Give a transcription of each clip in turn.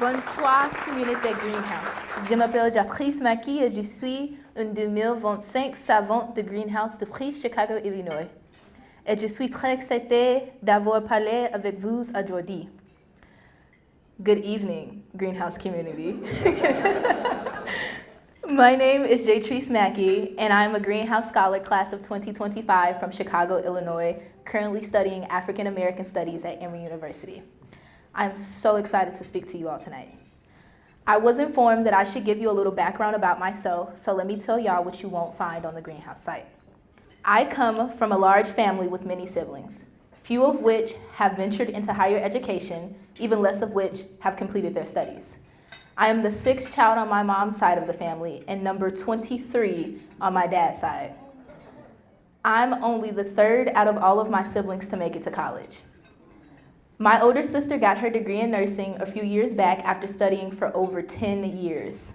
Bonsoir, communauté Greenhouse. Je m'appelle Jaytrice Mackey et je suis une 2025 savante de Greenhouse de prix Chicago, Illinois. Et je suis très excitée d'avoir parlé avec vous aujourd'hui. Good evening, Greenhouse community. My name is Jaytrice Mackey, and I'm a Greenhouse Scholar class of 2025 from Chicago, Illinois, currently studying African American Studies at Emory University. I'm so excited to speak to you all tonight. I was informed that I should give you a little background about myself, so let me tell y'all what you won't find on the Greenhouse site. I come from a large family with many siblings, few of which have ventured into higher education, even less of which have completed their studies. I am the sixth child on my mom's side of the family and number 23 on my dad's side. I'm only the third out of all of my siblings to make it to college. My older sister got her degree in nursing a few years back after studying for over 10 years.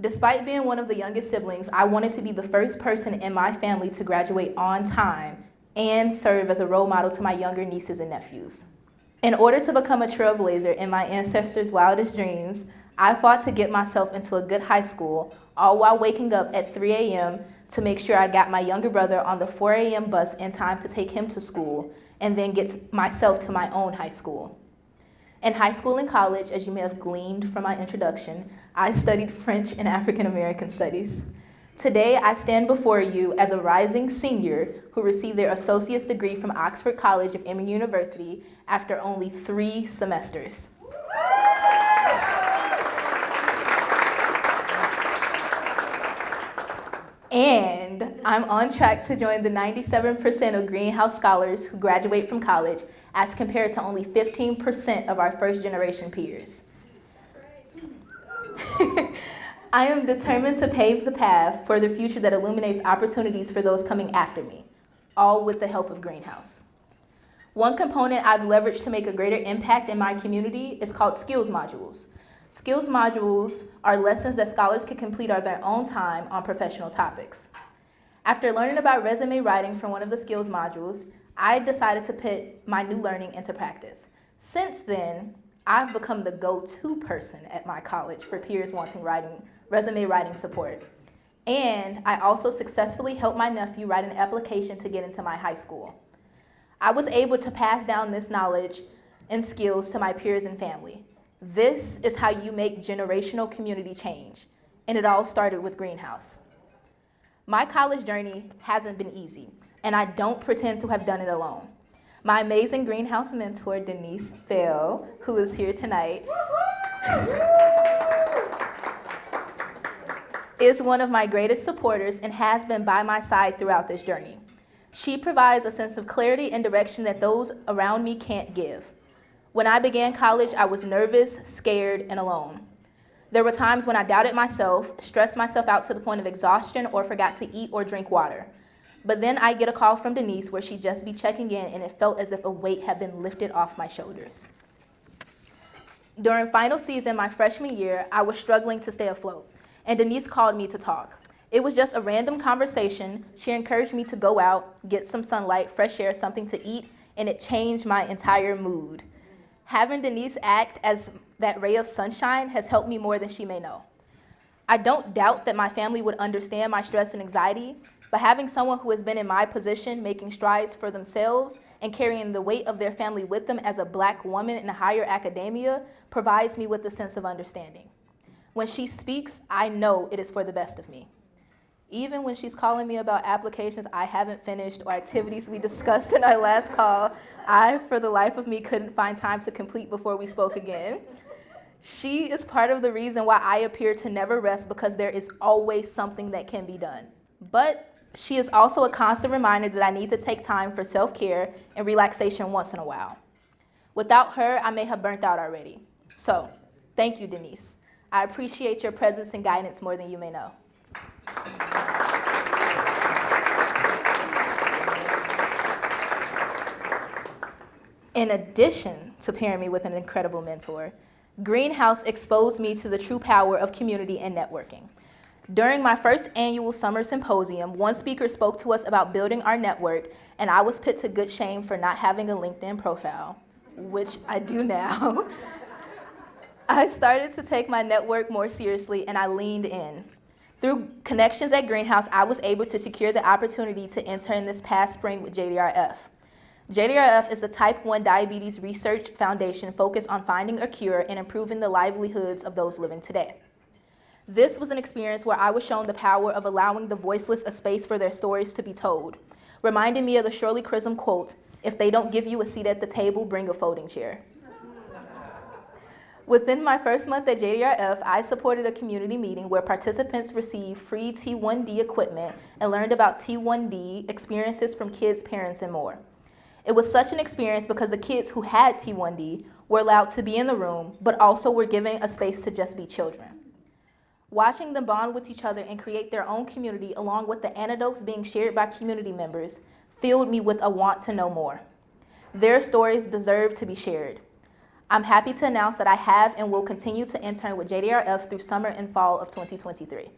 Despite being one of the youngest siblings, I wanted to be the first person in my family to graduate on time and serve as a role model to my younger nieces and nephews. In order to become a trailblazer in my ancestors' wildest dreams, I fought to get myself into a good high school, all while waking up at 3 a.m. to make sure I got my younger brother on the 4 a.m. bus in time to take him to school, and then get myself to my own high school. In high school and college, as you may have gleaned from my introduction, I studied French and African American Studies. Today, I stand before you as a rising senior who received their associate's degree from Oxford College of Emory University after only 3 semesters. And I'm on track to join the 97% of Greenhouse scholars who graduate from college as compared to only 15% of our first generation peers. I am determined to pave the path for the future that illuminates opportunities for those coming after me, all with the help of Greenhouse. One component I've leveraged to make a greater impact in my community is called skills modules. Skills modules are lessons that scholars can complete on their own time on professional topics. After learning about resume writing from one of the skills modules, I decided to put my new learning into practice. Since then, I've become the go-to person at my college for peers wanting resume writing support. And I also successfully helped my nephew write an application to get into my high school. I was able to pass down this knowledge and skills to my peers and family. This is how you make generational community change, and it all started with Greenhouse. My college journey hasn't been easy, and I don't pretend to have done it alone. My amazing Greenhouse mentor, Denise Fell, who is here tonight, is one of my greatest supporters and has been by my side throughout this journey. She provides a sense of clarity and direction that those around me can't give. When I began college, I was nervous, scared, and alone. There were times when I doubted myself, stressed myself out to the point of exhaustion, or forgot to eat or drink water. But then I'd get a call from Denise where she'd just be checking in, and it felt as if a weight had been lifted off my shoulders. During final season, my freshman year, I was struggling to stay afloat, and Denise called me to talk. It was just a random conversation. She encouraged me to go out, get some sunlight, fresh air, something to eat, and it changed my entire mood. Having Denise act as that ray of sunshine has helped me more than she may know. I don't doubt that my family would understand my stress and anxiety, but having someone who has been in my position, making strides for themselves and carrying the weight of their family with them as a Black woman in higher academia provides me with a sense of understanding. When she speaks, I know it is for the best of me. Even when she's calling me about applications I haven't finished or activities we discussed in our last call, I, for the life of me, couldn't find time to complete before we spoke again. She is part of the reason why I appear to never rest, because there is always something that can be done. But she is also a constant reminder that I need to take time for self-care and relaxation once in a while. Without her, I may have burnt out already. So, thank you, Denise. I appreciate your presence and guidance more than you may know. In addition to pairing me with an incredible mentor, Greenhouse exposed me to the true power of community and networking. During my first annual summer symposium, one speaker spoke to us about building our network, and I was put to good shame for not having a LinkedIn profile, which I do now. I started to take my network more seriously and I leaned in. Through connections at Greenhouse, I was able to secure the opportunity to intern this past spring with JDRF. JDRF is the Type 1 Diabetes Research Foundation focused on finding a cure and improving the livelihoods of those living today. This was an experience where I was shown the power of allowing the voiceless a space for their stories to be told, reminding me of the Shirley Chisholm quote, "If they don't give you a seat at the table, bring a folding chair." Within my first month at JDRF, I supported a community meeting where participants received free T1D equipment and learned about T1D experiences from kids, parents, and more. It was such an experience because the kids who had T1D were allowed to be in the room, but also were given a space to just be children. Watching them bond with each other and create their own community along with the anecdotes being shared by community members filled me with a want to know more. Their stories deserve to be shared. I'm happy to announce that I have and will continue to intern with JDRF through summer and fall of 2023.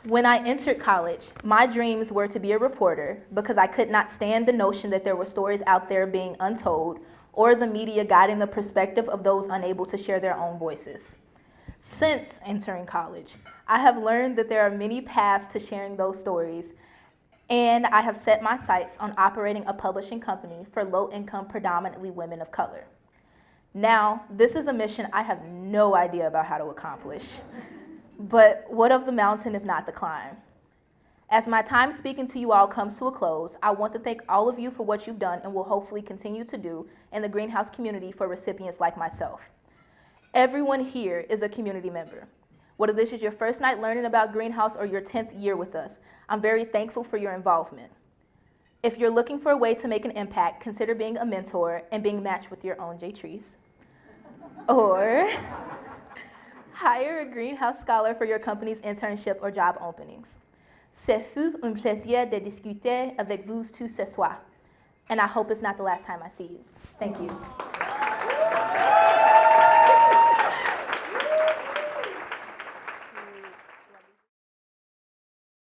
When I entered college, my dreams were to be a reporter because I could not stand the notion that there were stories out there being untold or the media guiding the perspective of those unable to share their own voices. Since entering college, I have learned that there are many paths to sharing those stories, and I have set my sights on operating a publishing company for low-income, predominantly women of color. Now, this is a mission I have no idea about how to accomplish. But what of the mountain if not the climb? As my time speaking to you all comes to a close, I want to thank all of you for what you've done and will hopefully continue to do in the Greenhouse community for recipients like myself. Everyone here is a community member. Whether this is your first night learning about Greenhouse or your 10th year with us, I'm very thankful for your involvement. If you're looking for a way to make an impact, consider being a mentor and being matched with your own Jaytrice. Or hire a Greenhouse scholar for your company's internship or job openings. Ce fut un plaisir de discuter avec vous tous ce soir. And I hope it's not the last time I see you. Thank you.